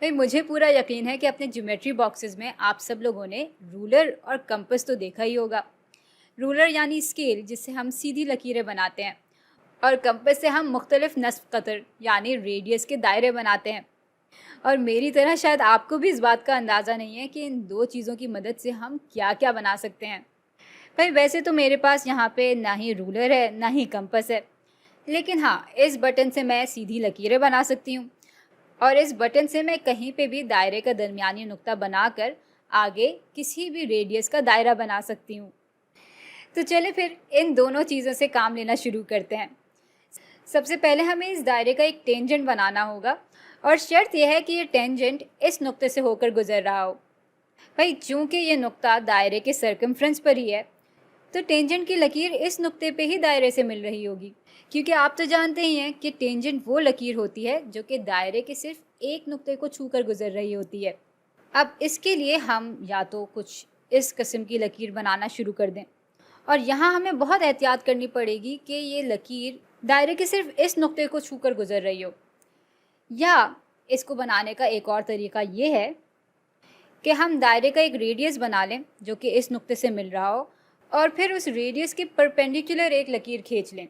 भाई मुझे पूरा यकीन है कि अपने ज्योमेट्री बॉक्सेस में आप सब लोगों ने रूलर और कंपास तो देखा ही होगा। रूलर यानी स्केल जिससे हम सीधी लकीरें बनाते हैं, और कंपास से हम मुख्तलिफ नस्ब कतर यानी रेडियस के दायरे बनाते हैं। और मेरी तरह शायद आपको भी इस बात का अंदाज़ा नहीं है कि इन दो चीज़ों की मदद से हम क्या क्या बना सकते हैं। भाई वैसे तो मेरे पास यहाँ पे ना ही रूलर है ना ही कंपास है, लेकिन हाँ, इस बटन से मैं सीधी लकीरें बना सकती हूँ, और इस बटन से मैं कहीं पे भी दायरे का दरमियानी नुक्ता बनाकर आगे किसी भी रेडियस का दायरा बना सकती हूँ। तो चले फिर इन दोनों चीज़ों से काम लेना शुरू करते हैं। सबसे पहले हमें इस दायरे का एक टेंजेंट बनाना होगा, और शर्त यह है कि ये टेंजेंट इस नुक्ते से होकर गुजर रहा हो। भाई चूंकि ये नुक्ता दायरे के सर्कमफ्रेंस पर ही है, तो टेंजेंट की लकीर इस नुक्ते पे ही दायरे से मिल रही होगी, क्योंकि आप तो जानते ही हैं कि टेंजेंट वो लकीर होती है जो कि दायरे के सिर्फ एक नुक्ते को छूकर गुजर रही होती है। अब इसके लिए हम या तो कुछ इस किस्म की लकीर बनाना शुरू कर दें, और यहाँ हमें बहुत एहतियात करनी पड़ेगी कि ये लकीर दायरे के सिर्फ इस नुक्ते को छूकर गुजर रही हो। या इसको बनाने का एक और तरीका ये है कि हम दायरे का एक रेडियस बना लें जो कि इस नुक्ते से मिल रहा हो, और फिर उस रेडियस के परपेंडिकुलर एक लकीर खींच लें,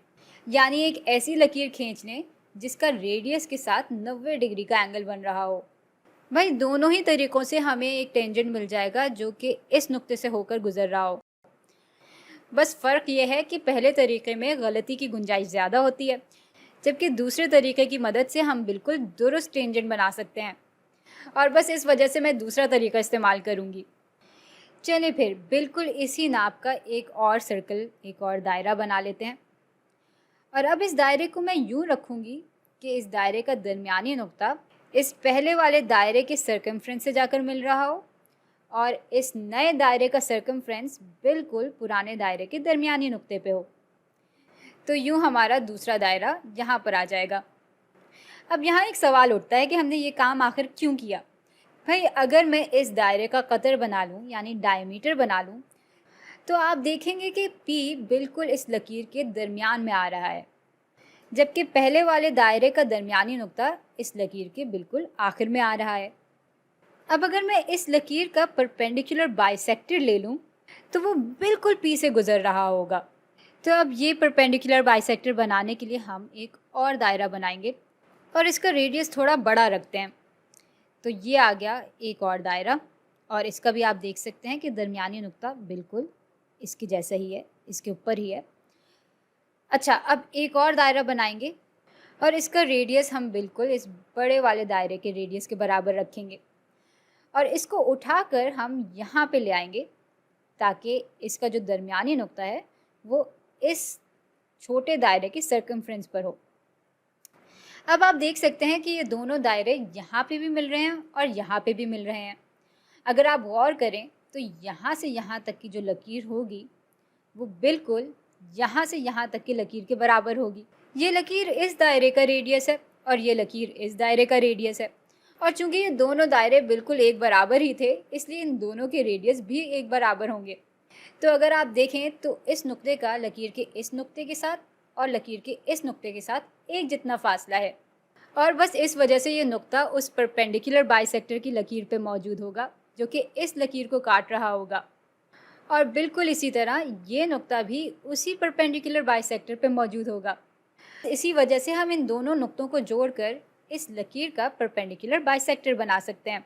यानी एक ऐसी लकीर खींच लें जिसका रेडियस के साथ 90 डिग्री का एंगल बन रहा हो। भाई दोनों ही तरीक़ों से हमें एक टेंजेंट मिल जाएगा जो कि इस नुक्ते से होकर गुजर रहा हो। बस फ़र्क ये है कि पहले तरीके में गलती की गुंजाइश ज़्यादा होती है, जबकि दूसरे तरीके की मदद से हम बिल्कुल दुरुस्त टेंजेंट बना सकते हैं, और बस इस वजह से मैं दूसरा तरीका इस्तेमाल करूँगी। चलिए फिर बिल्कुल इसी नाप का एक और सर्कल, एक और दायरा बना लेते हैं। और अब इस दायरे को मैं यूँ रखूँगी कि इस दायरे का दरमियानी नुक्ता इस पहले वाले दायरे के सर्कमफ्रेंस से जाकर मिल रहा हो, और इस नए दायरे का सर्कमफ्रेंस बिल्कुल पुराने दायरे के दरमियानी नुक्ते पे हो। तो यूँ हमारा दूसरा दायरा यहाँ पर आ जाएगा। अब यहाँ एक सवाल उठता है कि हमने ये काम आखिर क्यों किया। भाई अगर मैं इस दायरे का कतर बना लूँ यानी डायमीटर बना लूँ, तो आप देखेंगे कि पी बिल्कुल इस लकीर के दरमियान में आ रहा है, जबकि पहले वाले दायरे का दरमियानी नुक्ता इस लकीर के बिल्कुल आखिर में आ रहा है। अब अगर मैं इस लकीर का परपेंडिकुलर बाइसेक्टर ले लूँ, तो वो बिल्कुल पी से गुजर रहा होगा। तो अब ये परपेंडिकुलर बाइसेक्टर बनाने के लिए हम एक और दायरा बनाएंगे, और इसका रेडियस थोड़ा बड़ा रखते हैं। तो ये आ गया एक और दायरा, और इसका भी आप देख सकते हैं कि दरमियानी नुक्ता बिल्कुल इसके जैसा ही है, इसके ऊपर ही है। अच्छा, अब एक और दायरा बनाएंगे, और इसका रेडियस हम बिल्कुल इस बड़े वाले दायरे के रेडियस के बराबर रखेंगे, और इसको उठाकर हम यहाँ पे ले आएंगे ताकि इसका जो दरमियानी नुक्ता है वो इस छोटे दायरे के सर्कमफ्रेंस पर हो। अब आप देख सकते हैं कि ये दोनों दायरे यहाँ पे भी मिल रहे हैं और यहाँ पे भी मिल रहे हैं। अगर आप गौर करें तो यहाँ से यहाँ तक की जो लकीर होगी वो बिल्कुल यहाँ से यहाँ तक की लकीर के बराबर होगी। ये लकीर इस दायरे का रेडियस है और ये लकीर इस दायरे का रेडियस है, और चूंकि ये दोनों दायरे बिल्कुल एक बराबर ही थे, इसलिए इन दोनों के रेडियस भी एक बराबर होंगे। तो अगर आप देखें तो इस नुक्ते का लकीर के इस नुक्ते के साथ और लकीर के इस नुक्ते के साथ एक जितना फासला है, और बस इस वजह से ये नुक्ता उस परपेंडिकुलर बाइसेक्टर की लकीर पे मौजूद होगा जो कि इस लकीर को काट रहा होगा, और बिल्कुल इसी तरह ये नुक्ता भी उसी परपेंडिकुलर बाइसेक्टर पे मौजूद होगा। इसी वजह से हम इन दोनों नुक्तों को जोड़कर इस लकीर का परपेंडिकुलर बाइसेक्टर बना सकते हैं।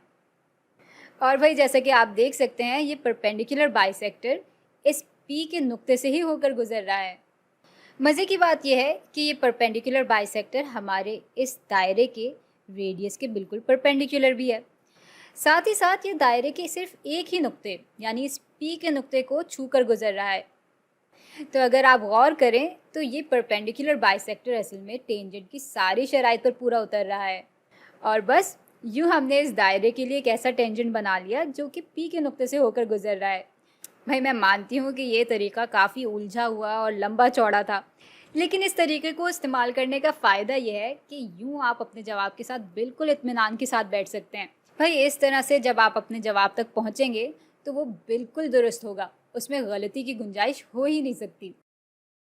और भाई जैसा कि आप देख सकते हैं ये परपेंडिकुलर बाइसेक्टर इस पी के नुक्ते से ही होकर गुजर रहा है। मज़े की बात यह है कि ये परपेंडिकुलर बाइसेक्टर हमारे इस दायरे के रेडियस के बिल्कुल परपेंडिकुलर भी है। साथ ही साथ ये दायरे के सिर्फ एक ही नुक्ते यानी इस पी के नुक्ते को छूकर गुजर रहा है। तो अगर आप गौर करें तो ये परपेंडिकुलर बाइसेक्टर असल में टेंजेंट की सारी शराइत पर पूरा उतर रहा है, और बस यूँ हमने इस दायरे के लिए एक ऐसा टेंजेंट बना लिया जो कि पी के नुक्ते से होकर गुजर रहा है। भाई मैं मानती हूँ कि ये तरीका काफ़ी उलझा हुआ और लंबा चौड़ा था, लेकिन इस तरीके को इस्तेमाल करने का फ़ायदा यह है कि यूँ आप अपने जवाब के साथ बिल्कुल इत्मीनान के साथ बैठ सकते हैं। भाई इस तरह से जब आप अपने जवाब तक पहुँचेंगे तो वो बिल्कुल दुरुस्त होगा, उसमें गलती की गुंजाइश हो ही नहीं सकती।